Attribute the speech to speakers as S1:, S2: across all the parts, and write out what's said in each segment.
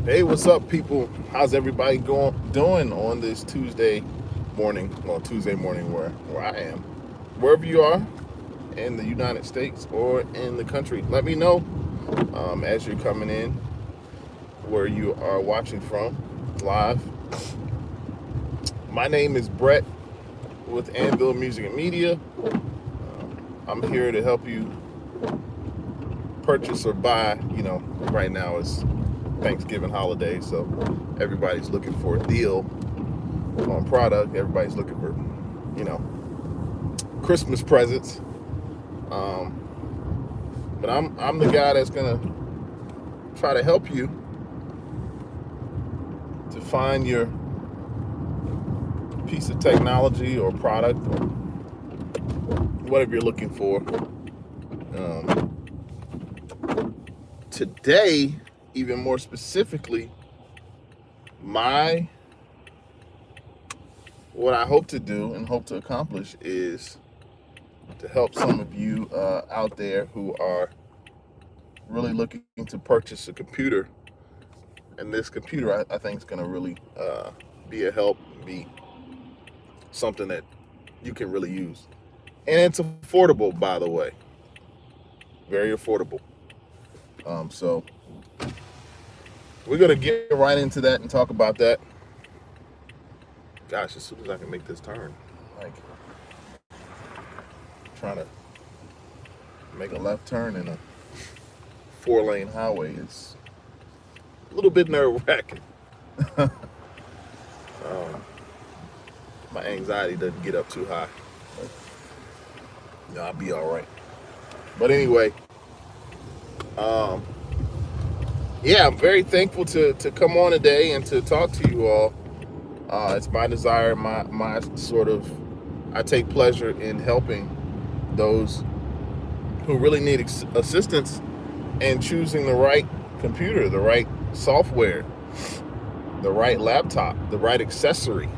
S1: Hey, what's up, people? How's everybody doing on this Tuesday morning? Well, Tuesday morning where I am, wherever you are in the United States or in the country. Let me know as you're coming in where you are watching from live. My name is Brett with Anvil Music and Media. I'm here to help you purchase or buy. Right now it's Thanksgiving holiday, so everybody's looking for a deal on product. Everybody's looking for, Christmas presents. But I'm the guy that's gonna try to help you to find your piece of technology or product or whatever you're looking for. Today, even more specifically, what I hope to do and hope to accomplish is to help some of you out there who are really looking to purchase a computer. And this computer, I think, is going to really be a help, be something that you can really use. And it's affordable, by the way. Very affordable. So we're going to get right into that and talk about that. Gosh, as soon as I can make this turn, like trying to make a left turn in a 4-lane highway is a little bit nerve-wracking. My anxiety doesn't get up too high. But, I'll be all right. But anyway, yeah, I'm very thankful to come on today and to talk to you all. It's my desire, my sort of, I take pleasure in helping those who really need assistance in choosing the right computer, the right software, the right laptop, the right accessory.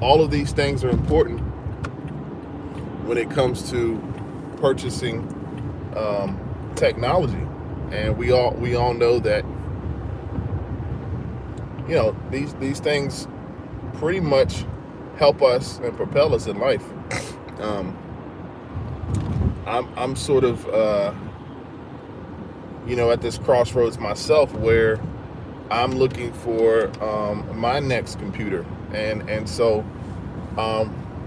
S1: All of these things are important when it comes to purchasing technology. And we all know that these things pretty much help us and propel us in life. I'm sort of at this crossroads myself where I'm looking for my next computer, and so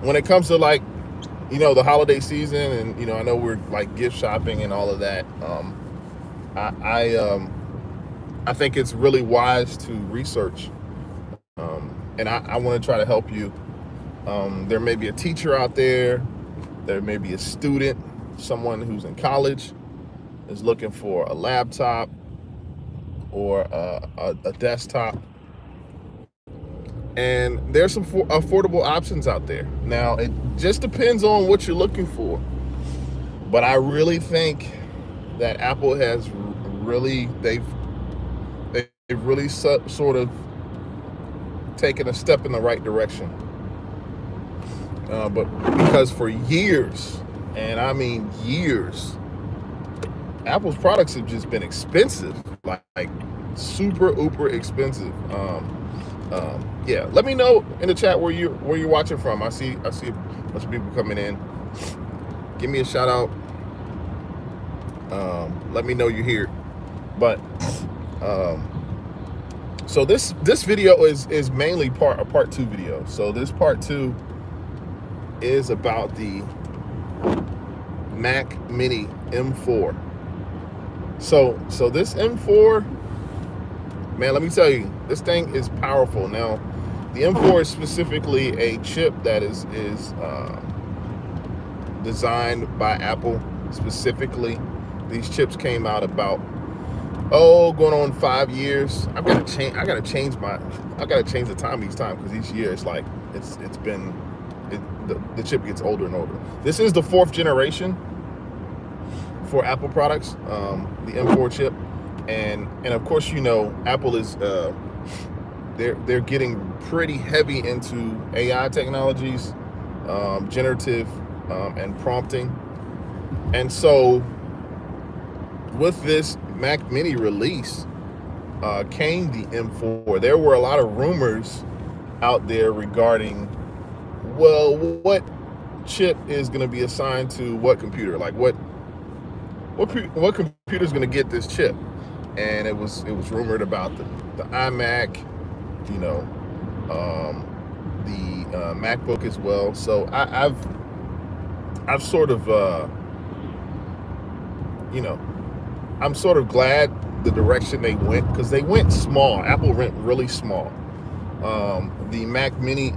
S1: when it comes to the holiday season, and I know we're like gift shopping and all of that. I think it's really wise to research, and I want to try to help you. There may be a teacher out there. There may be a student, someone who's in college, is looking for a laptop or a desktop. And there's some affordable options out there. Now, it just depends on what you're looking for. But I really think that Apple has they've really sort of taken a step in the right direction. But because for years, and I mean years, Apple's products have just been expensive, like super uber expensive. Yeah, let me know in the chat where you're watching from. I see a bunch of people coming in. Give me a shout out. Let me know you're here. But so this video is mainly a part 2 video. So this part 2 is about the Mac Mini M4. So this M4, man, let me tell you, this thing is powerful. Now, the M4 is specifically a chip that is designed by Apple specifically. These chips came out about going on 5 years. I gotta change the time each time, because each year the chip gets older and older. This is the 4th generation for Apple products, the M4 chip, and of course Apple is they're getting pretty heavy into AI technologies, generative and prompting, and so with this Mac Mini release, came the M4. There were a lot of rumors out there regarding, well, what chip is going to be assigned to what computer, like what computer is going to get this chip. And it was rumored about the iMac, you know, the MacBook as well. So I've sort of you know, I'm sort of glad the direction they went, because they went small. Apple went really small. The Mac Mini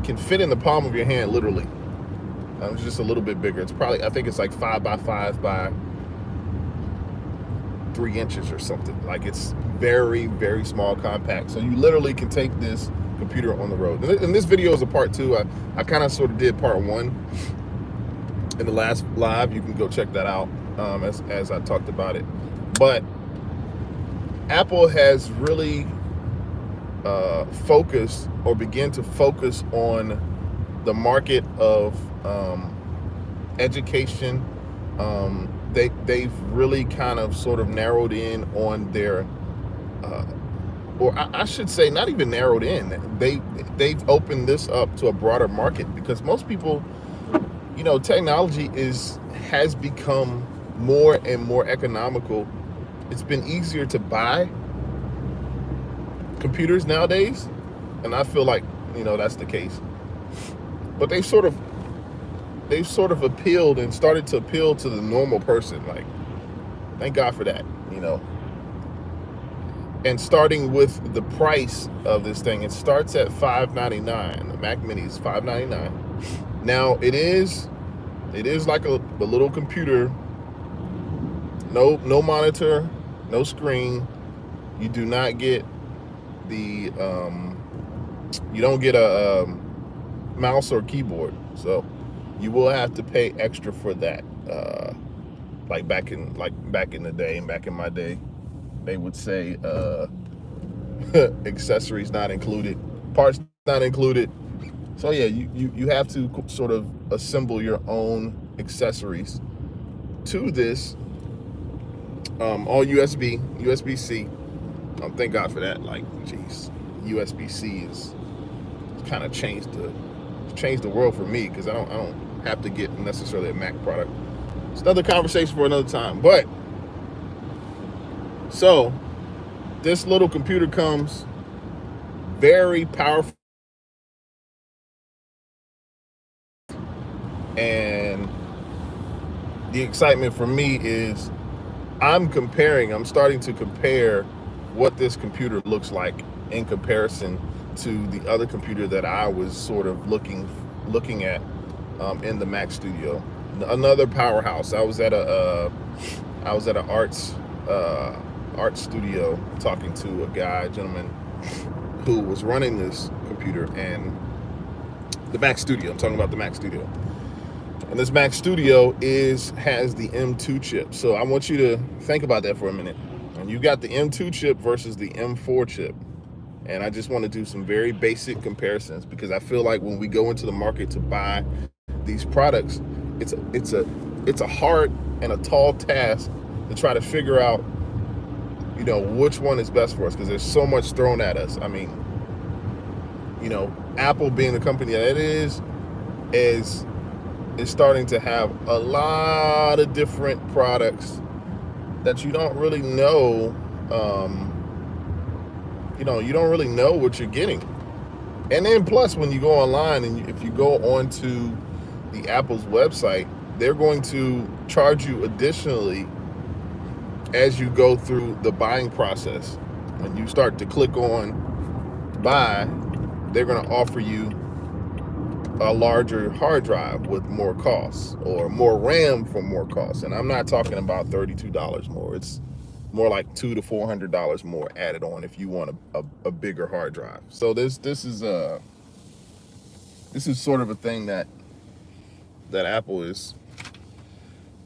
S1: can fit in the palm of your hand, literally. It's just a little bit bigger. It's probably, I think it's like 5 by 5 by 3 inches or something. Like, it's very, very small, compact. So you literally can take this computer on the road. And this video is a part 2. I kind of sort of did part 1 in the last live. You can go check that out as I talked about it. But Apple has really focused, or begin to focus on the market of education. They've really kind of sort of narrowed in on their, or I should say, not even narrowed in. They've opened this up to a broader market, because most people, you know, technology has become more and more economical. It's been easier to buy computers nowadays, and I feel like, you know, that's the case. But they've sort of appealed and started to appeal to the normal person. Like, thank God for that, you know. And starting with the price of this thing, it starts at $599. The Mac Mini is $599. Now it is like a little computer. No monitor, no screen. You do not get the you don't get a mouse or keyboard, so you will have to pay extra for that. Like back in the day, back in my day, they would say accessories not included, parts not included. So yeah, you have to sort of assemble your own accessories to this. All USB-C. Thank God for that. Like, geez, USB-C is kind of changed the world for me, because I don't have to get necessarily a Mac product. It's another conversation for another time. But so this little computer comes very powerful, and the excitement for me is I'm starting to compare what this computer looks like in comparison to the other computer that I was sort of looking at in the Mac Studio. Another powerhouse. I was at an art studio talking to a gentleman who was running this computer, and the Mac Studio. I'm talking about the Mac Studio. And this Mac Studio has the M2 chip. So I want you to think about that for a minute. And you got the M2 chip versus the M4 chip. And I just want to do some very basic comparisons, because I feel like when we go into the market to buy these products, it's a hard and a tall task to try to figure out, you know, which one is best for us, because there's so much thrown at us. I mean, you know, Apple, being the company that it is starting to have a lot of different products that you don't really know. You know, you don't really know what you're getting. And then plus, when you go online, and if you go onto the Apple's website, they're going to charge you additionally as you go through the buying process. When you start to click on buy, they're going to offer you a larger hard drive with more costs, or more RAM for more costs. And I'm not talking about $32 more. It's more like $200 to $400 more added on if you want a bigger hard drive. So this is sort of a thing that Apple is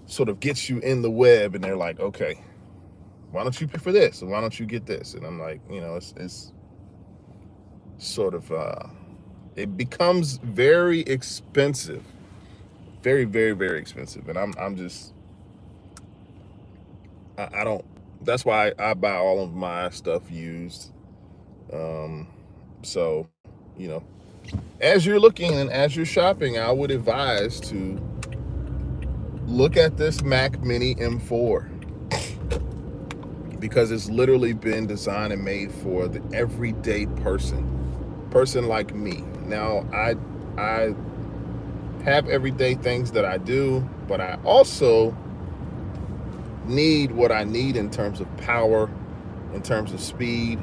S1: sort of gets you in the web, and they're like, okay, why don't you pay for this, and why don't you get this? And I'm like, you know, it's sort of it becomes very expensive, very, very, very expensive. And I'm just, I don't That's why I buy all of my stuff used. So, you know, as you're looking and as you're shopping, I would advise to look at this Mac Mini M4, because it's literally been designed and made for the everyday person like me. Now, I have everyday things that I do, but I also need what I need in terms of power, in terms of speed.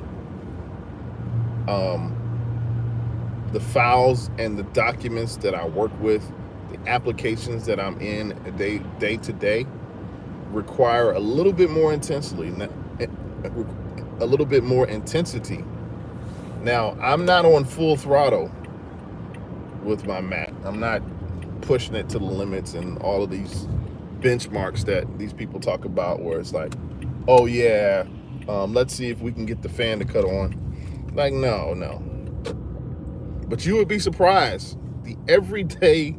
S1: The files and the documents that I work with, the applications that I'm in day to day, require a little bit more intensity. Now, I'm not on full throttle with my Mac. I'm not pushing it to the limits and all of these benchmarks that these people talk about, where it's like, oh yeah, let's see if we can get the fan to cut on. Like, no. But you would be surprised. The everyday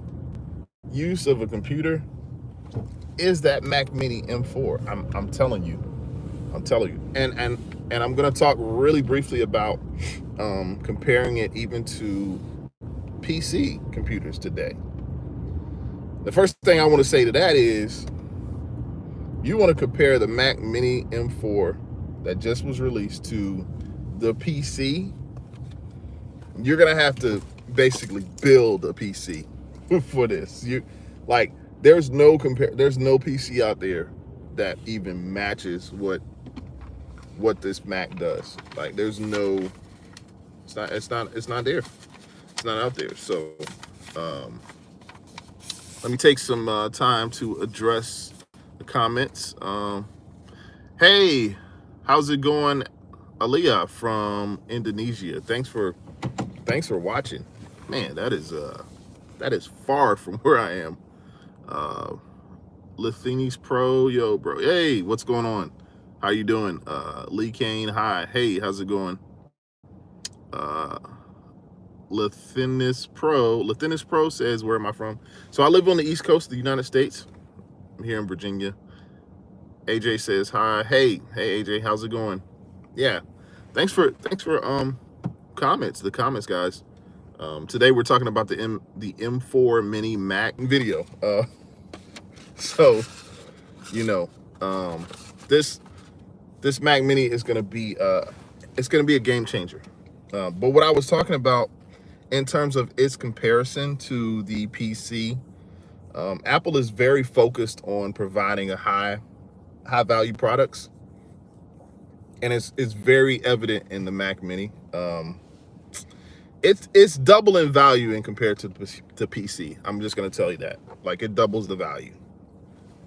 S1: use of a computer is that Mac Mini M4. I'm telling you. And I'm going to talk really briefly about comparing it even to PC computers today. The first thing I want to say to that is, you want to compare the Mac Mini M4 that just was released to the PC, you're gonna have to basically build a PC for this. There's no PC out there that even matches what this Mac does. Like, there's no, it's not there. It's not out there. So let me take some time to address the comments. Hey, how's it going, Aliyah from Indonesia? Thanks for watching. Man, that is far from where I am. EverythingApplePro, yo, bro. Hey, what's going on? How you doing? Lee Kane, hi. Hey, how's it going? Lethinis Pro says, where am I from? So I live on the East Coast of the United States. I'm here in Virginia. AJ says hi. Hey AJ, how's it going? Yeah, thanks for comments. The comments, guys. Today we're talking about the M4 Mini Mac video. So, you know, this Mac Mini is gonna be it's gonna be a game changer. But what I was talking about in terms of its comparison to the PC, Apple is very focused on providing a high value products, and it's very evident in the Mac Mini. It's double in value in compared to PC. I'm just gonna tell you that. Like, it doubles the value,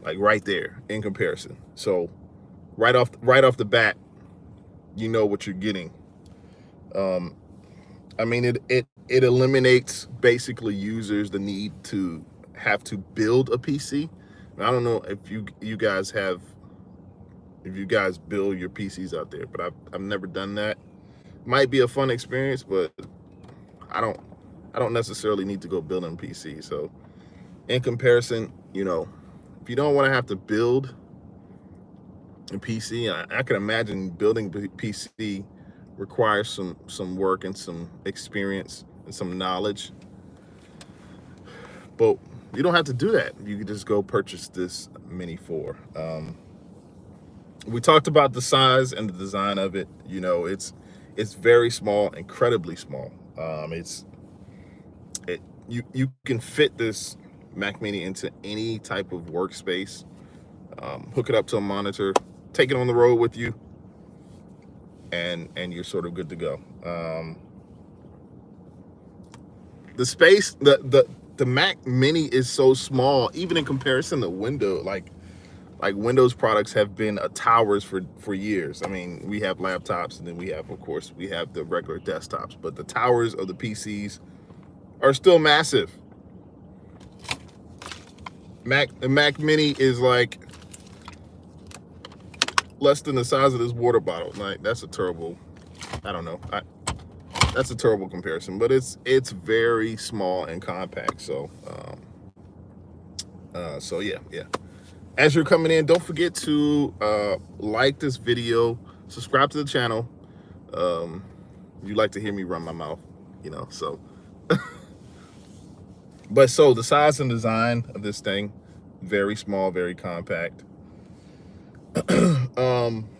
S1: like right there in comparison. So right off the bat, you know what you're getting. I mean, it eliminates basically users the need to have to build a PC. I don't know if you guys build your PCs out there, but I've never done that. Might be a fun experience, but I don't necessarily need to go build a PC. So in comparison, you know, if you don't want to have to build a PC, I can imagine building a PC requires some work and some experience and some knowledge. But you don't have to do that. You can just go purchase this Mini 4. We talked about the size and the design of it. You know, it's very small, incredibly small. You can fit this Mac Mini into any type of workspace. Hook it up to a monitor, take it on the road with you, and you're sort of good to go. The space, the Mac Mini is so small, even in comparison to Windows. Like Windows products have been towers for years. I mean, we have laptops, and then we have the regular desktops, but the towers of the PCs are still massive. The Mac Mini is like less than the size of this water bottle. Like, that's a terrible, I don't know. That's a terrible comparison, but it's very small and compact. So, so yeah. As you're coming in, don't forget to like this video, subscribe to the channel. You like to hear me run my mouth, you know, so. But so the size and design of this thing, very small, very compact.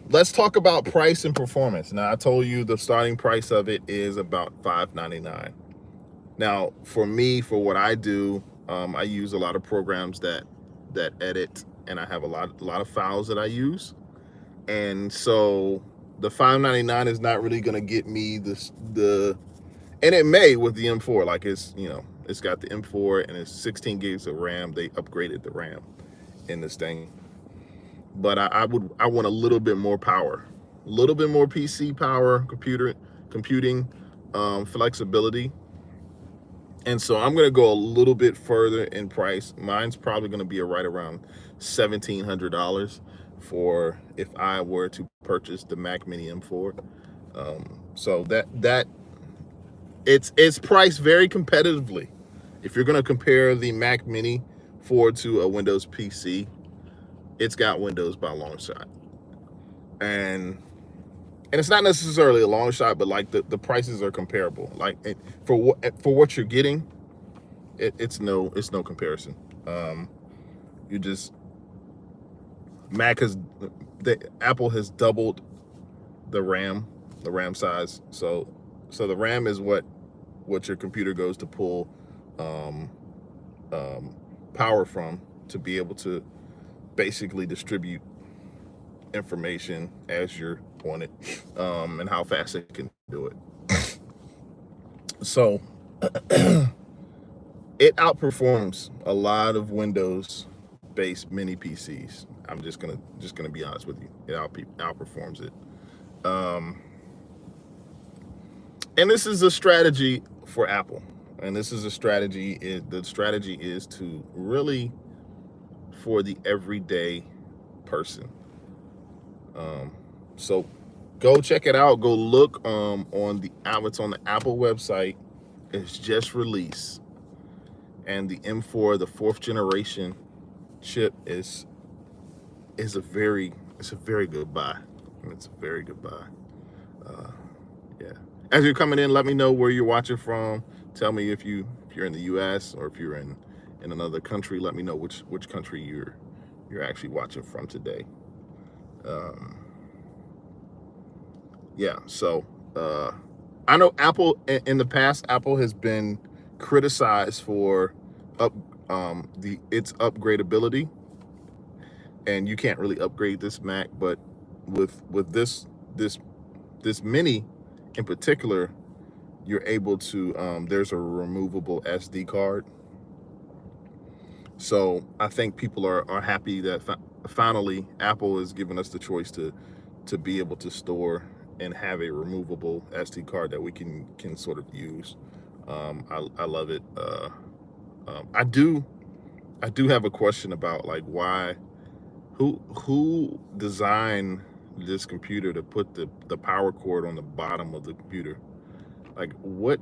S1: Let's talk about price and performance. Now, I told you the starting price of it is about $5.99. Now, for me, for what I do, I use a lot of programs that edit, and I have a lot of files that I use. And so the $5.99 is not really going to get me and it may with the M4, like it's, you know, it's got the M4 and it's 16 gigs of RAM. They upgraded the RAM in this thing. But I want a little bit more power, a little bit more PC power, computing flexibility. And so I'm going to go a little bit further in price. Mine's probably going to be right around $1,700 for if I were to purchase the Mac Mini M4. So it's priced very competitively. If you're going to compare the Mac Mini 4 to a Windows PC, it's got Windows by a long shot. And it's not necessarily a long shot, but like the prices are comparable. Like for what you're getting, it's no comparison. Apple has doubled the RAM size. So the RAM is what your computer goes to pull power from to be able to basically distribute information as you're on it, and how fast it can do it. So it outperforms a lot of Windows-based mini PCs. I'm just gonna be honest with you. It outperforms it. And this is a strategy for Apple. And this is a strategy. The strategy is to really for the everyday person. So go check it out. Go look it's on the Apple website. It's just released, and the M4, the 4th generation chip, is a very good buy. It's a very good buy. Yeah. As you're coming in, let me know where you're watching from. Tell me if you're in the U.S. or if you're in another country. Let me know which country you're actually watching from today. Yeah, so I know Apple in the past, Apple has been criticized for its upgradability, and you can't really upgrade this Mac, but with this mini in particular, you're able to there's a removable SD card. So I think people are happy that finally Apple has given us the choice to be able to store and have a removable SD card that we can sort of use. I love it. I do have a question about like who designed this computer to put the power cord on the bottom of the computer? Like who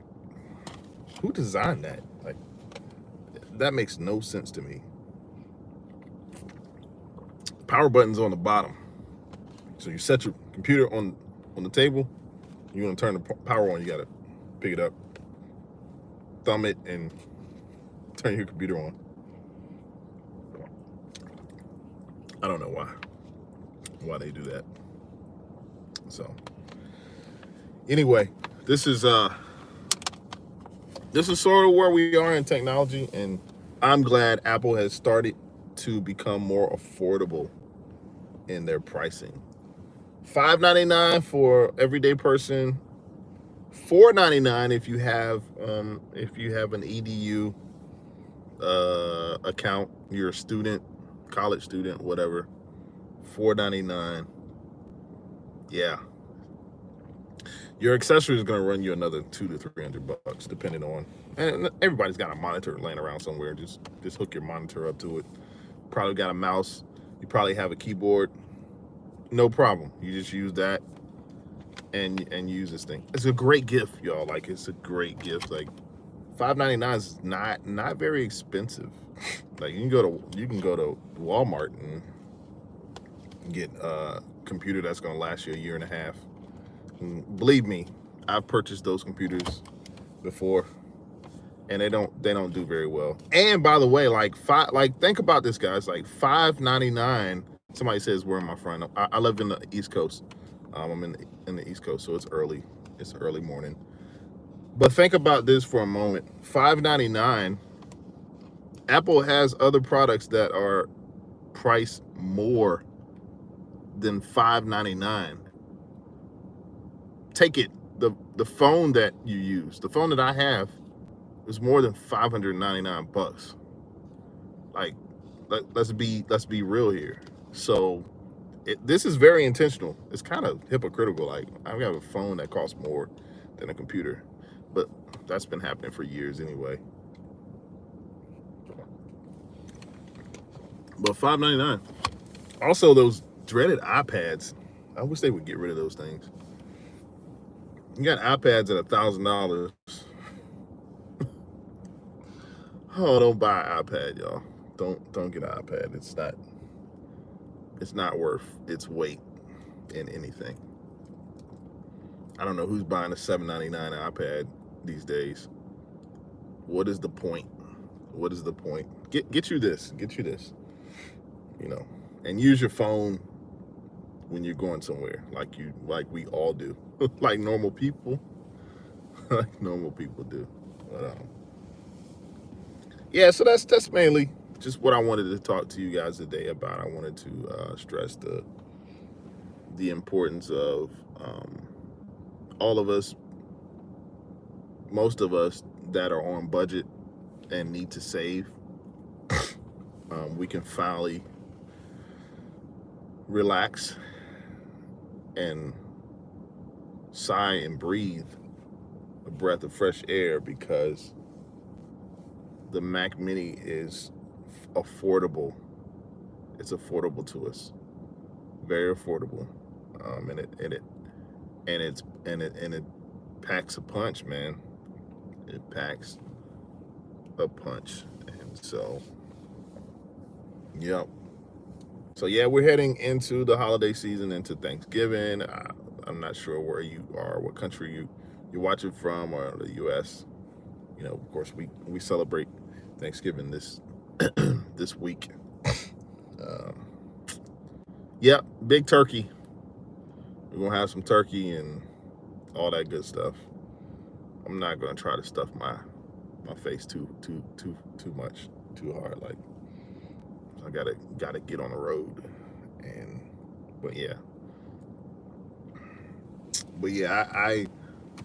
S1: designed that? Like that makes no sense to me. Power button's on the bottom. So you set your computer on the table, you want to turn the power on, you got to pick it up, thumb it, and turn your computer on. I don't know why they do that. So anyway, this is sort of where we are in technology, and I'm glad Apple has started to become more affordable in their pricing. $5.99 for everyday person, $4.99 if you have an EDU account, you're a student, college student, whatever. $4.99. Yeah, your accessory is going to run you another $200 to $300 depending on, and everybody's got a monitor laying around somewhere. Just hook your monitor up to it. Probably got a mouse, you probably have a keyboard. No problem. You just use that and use this thing. It's a great gift, y'all. Like, it's a great gift. Like, $599 is not very expensive. Like you can go to Walmart and get a computer that's gonna last you a year and a half. And believe me, I've purchased those computers before, and they don't do very well. And by the way, like think about this, guys. Like $599. Somebody says, "Where am I from?" I live in the East Coast. I'm in the East Coast, so it's early. It's early morning. But think about this for a moment. $599. Apple has other products that are priced more than $599. Take it. The phone that you use, the phone that I have, is more than 599 bucks. Like, let's be real here. So this is very intentional. It's kind of hypocritical. Like, I have a phone that costs more than a computer, but that's been happening for years anyway. But $599. Also, those dreaded iPads. I wish they would get rid of those things. You got iPads at $1,000. Oh, don't buy an iPad, y'all. Don't get an iPad. It's not worth its weight in anything. I don't know who's buying a $799 iPad these days. What is the point? What is the point? Get you this. Get you this. You know, and use your phone when you're going somewhere, like we all do, like normal people, like normal people do. But yeah, so that's mainly just what I wanted to talk to you guys today about. I wanted to stress the importance of all of us, most of us that are on budget and need to save. We can finally relax and sigh and breathe a breath of fresh air, because the Mac Mini is affordable. It's affordable to us, very affordable, and it packs a punch, man. It packs a punch, and so, yep. So yeah, we're heading into the holiday season, into Thanksgiving. I'm not sure where you are, what country you're watching from, or the U.S. You know, of course, we celebrate Thanksgiving this this week. Yep, big turkey. We're gonna have some turkey and all that good stuff. I'm not gonna try to stuff my face too much, too hard. Like, I gotta get on the road, but yeah,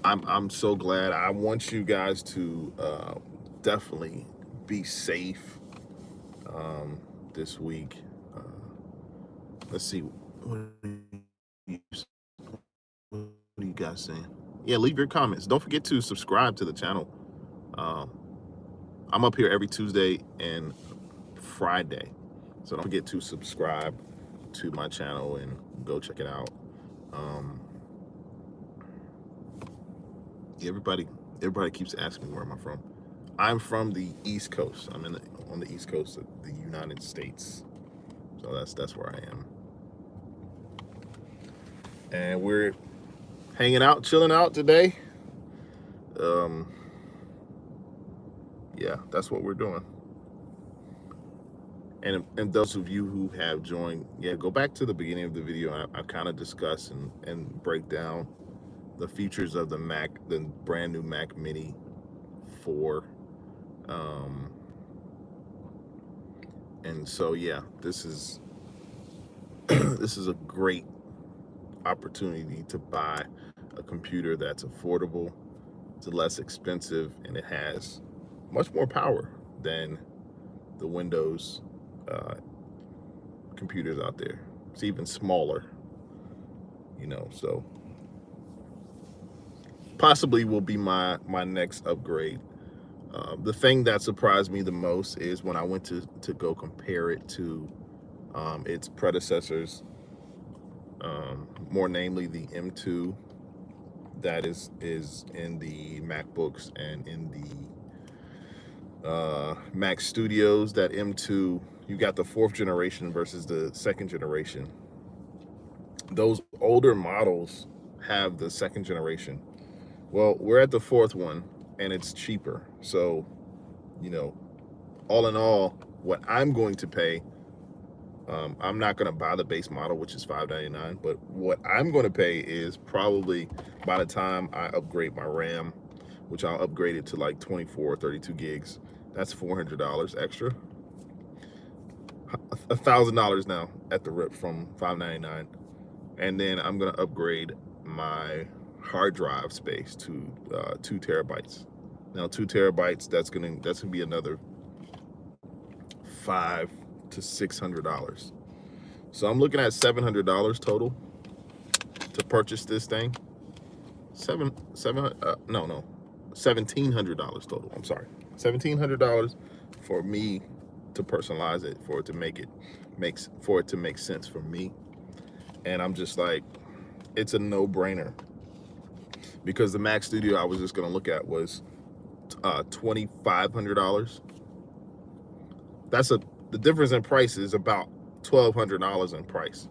S1: I'm so glad. I want you guys to definitely be safe this week. Let's see, what are you guys saying? Yeah, leave your comments. Don't forget to subscribe to the channel. I'm up here every Tuesday and Friday, so don't forget to subscribe to my channel and go check it out. Everybody keeps asking me where am I from. I'm from the East Coast. I'm on the East Coast of the United States, so that's where I am. And we're hanging out, chilling out today. Yeah, that's what we're doing. And those of you who have joined, yeah, go back to the beginning of the video. I kind of discuss and break down the features of the brand new Mac Mini 4. And so yeah, this is this is a great opportunity to buy a computer that's affordable, it's less expensive, and it has much more power than the Windows computers out there. It's even smaller, you know, so possibly will be my next upgrade. The thing that surprised me the most is when I went to go compare it to its predecessors, more namely the M2 that is in the MacBooks and in the Mac Studios, that M2, you got the 4th generation versus the 2nd generation. Those older models have the 2nd generation. Well, we're at the 4th one and it's cheaper. So, you know, all in all, what I'm going to pay, I'm not going to buy the base model, which is $599, but what I'm going to pay is probably, by the time I upgrade my RAM, which I'll upgrade it to like 24 or 32 gigs, that's $400 extra. $1,000 now at the rip from $599. And then I'm going to upgrade my hard drive space to 2 terabytes. Now 2 terabytes, that's gonna be another $500 to $600. So I'm looking at $700 total to purchase this thing. $1,700 total. I'm sorry, $1,700 for me to personalize it, for it to make sense for me. And I'm just like, it's a no-brainer, because the Mac Studio I was just gonna look at was $2,500. The difference in price is about $1,200 in price.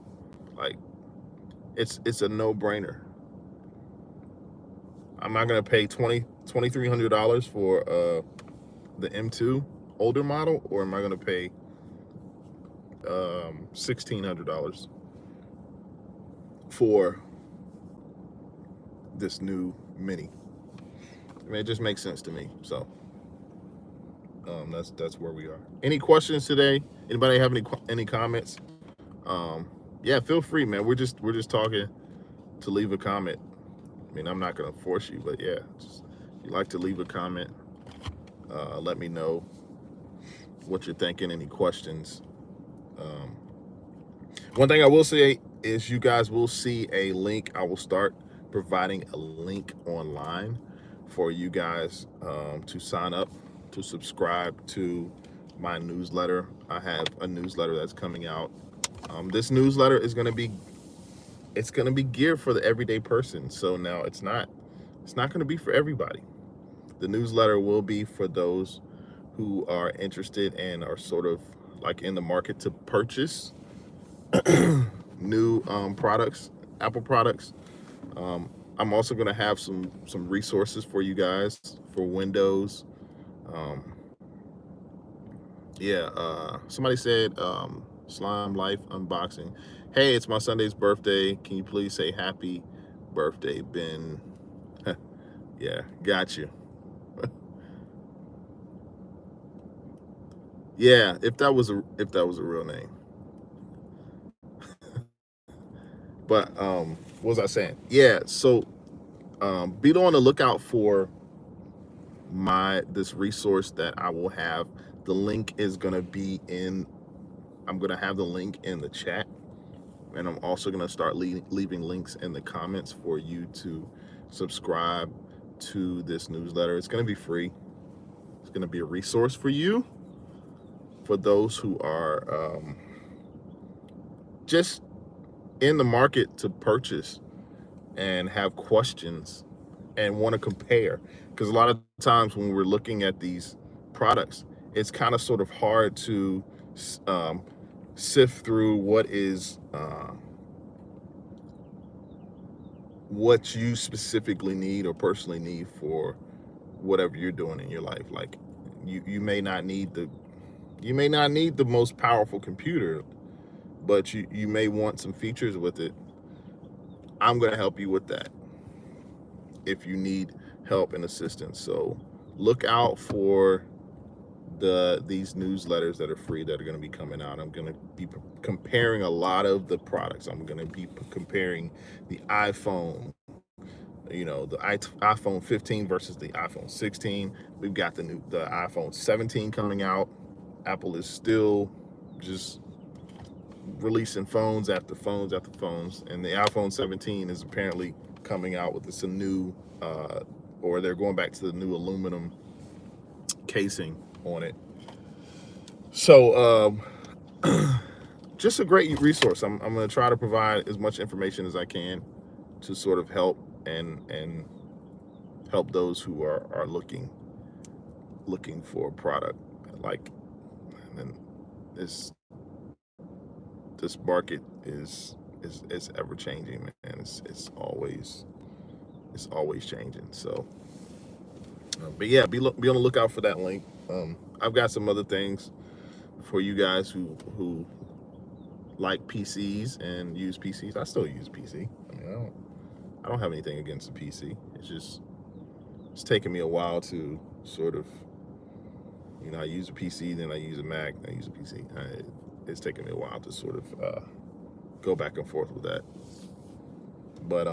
S1: Like, it's a no-brainer. I'm not gonna pay $2,300 for the M2 older model, or am I gonna pay $1,600 for this new Mini? I mean, it just makes sense to me. So that's where we are. Any questions today? Anybody have any comments? Yeah, feel free, man. We're just talking, to leave a comment. I mean, I'm not gonna force you, but yeah, just, if you'd like to leave a comment, let me know what you're thinking. Any questions? One thing I will say is, you guys will see a link. I will start providing a link online for you guys to sign up, to subscribe to my newsletter. I have a newsletter that's coming out. This newsletter is going to be geared for the everyday person. So now it's not going to be for everybody. The newsletter will be for those who are interested and are sort of like in the market to purchase new products, Apple products. I'm also going to have some resources for you guys for Windows. Somebody said Slime Life unboxing. Hey, it's my Sunday's birthday. Can you please say happy birthday, Ben? Yeah, got you. Yeah, if that was a real name. But what was I saying? Yeah, so be on the lookout for this resource that I will have. The link is gonna be I'm gonna have the link in the chat, and I'm also gonna start leaving links in the comments for you to subscribe to this newsletter. It's gonna be free. It's gonna be a resource for you, for those who are just in the market to purchase and have questions and want to compare. Because a lot of times when we're looking at these products, it's kind of sort of hard to sift through what you specifically need or personally need for whatever you're doing in your life. Like, you may not need the most powerful computer, but you may want some features with it. I'm going to help you with that if you need help and assistance. So look out for these newsletters that are free, that are going to be coming out. I'm going to be comparing a lot of the products. I'm going to be comparing the iPhone, the iPhone 15 versus the iPhone 16. We've got the iPhone 17 coming out. Apple is still just releasing phones after phones after phones, and the iPhone 17 is apparently coming out with some new or they're going back to the new aluminum casing on it. So just a great resource. I'm going to try to provide as much information as I can to sort of help and help those who are looking looking for a product. Like, and this market is ever changing, man. It's always changing. So, but yeah, be on the lookout for that link. I've got some other things for you guys who like PCs and use PCs. I still use PC. I mean, I don't have anything against the PC. It's taken me a while to sort of, you know, I use a PC, then I use a Mac, then I use a PC. It's taken me a while to sort of go back and forth with that. But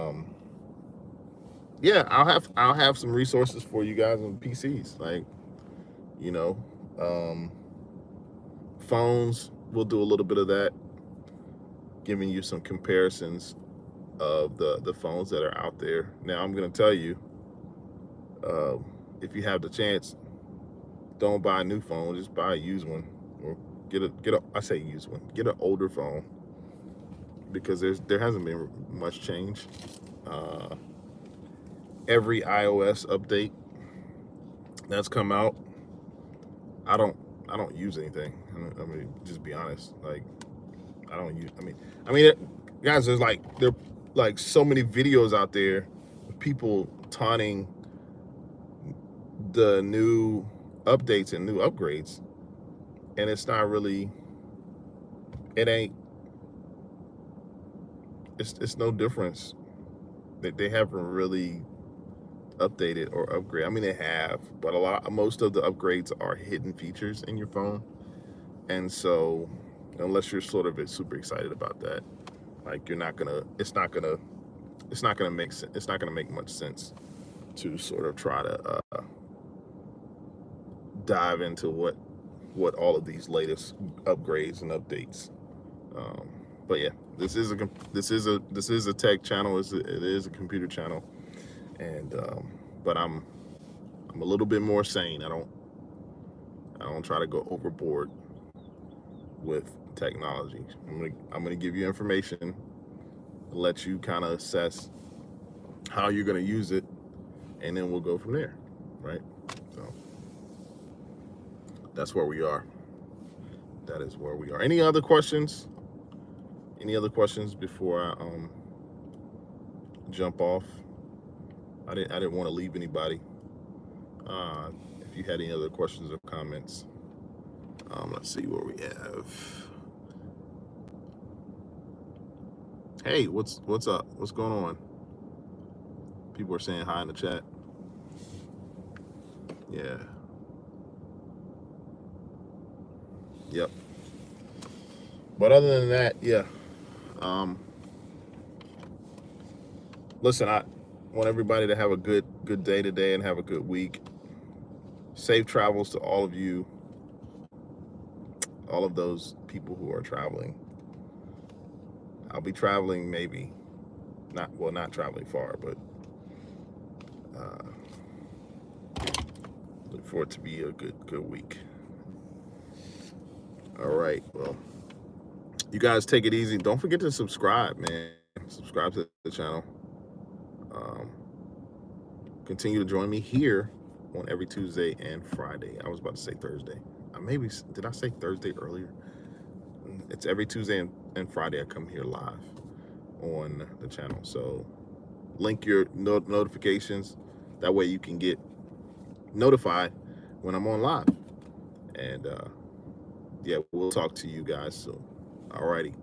S1: yeah, I'll have some resources for you guys on PCs. Like, you know, phones. We'll do a little bit of that, giving you some comparisons of the phones that are out there. Now, I'm gonna tell you, if you have the chance, don't buy a new phone. Just buy a used one, or get a. I say used one. Get an older phone, because there hasn't been much change. Every iOS update that's come out, I don't use anything. I mean, just be honest. Like, I don't use. I mean, guys, there are like so many videos out there of people taunting the new updates and new upgrades, and it's not really. It ain't. It's no difference. They haven't really updated or upgrade. I mean, they have, but most of the upgrades are hidden features in your phone, and so unless you're sort of super excited about that, like, it's not gonna make much sense to sort of try to dive into what all of these latest upgrades and updates. But yeah, this is a tech channel. It is a computer channel, and but I'm a little bit more sane. I don't try to go overboard with technology. I'm gonna give you information, let you kind of assess how you're gonna use it, and then we'll go from there, right? So that's where we are. That is where we are. Any other questions? Any other questions before I jump off? I didn't want to leave anybody. If you had any other questions or comments, let's see what we have. Hey, what's up? What's going on? People are saying hi in the chat. Yeah. Yep. But other than that, yeah. Listen, I want everybody to have a good day today and have a good week. Safe travels to all of you, all of those people who are traveling. I'll be traveling, maybe not traveling far, but look for it to be a good week. All right, well, you guys take it easy. Don't forget to subscribe, man. Subscribe to the channel. Continue to join me here on every Tuesday and Friday. I was about to say Thursday. Did I say Thursday earlier? It's every Tuesday and Friday I come here live on the channel. So link your notifications. That way you can get notified when I'm on live. And yeah, we'll talk to you guys soon. Alrighty.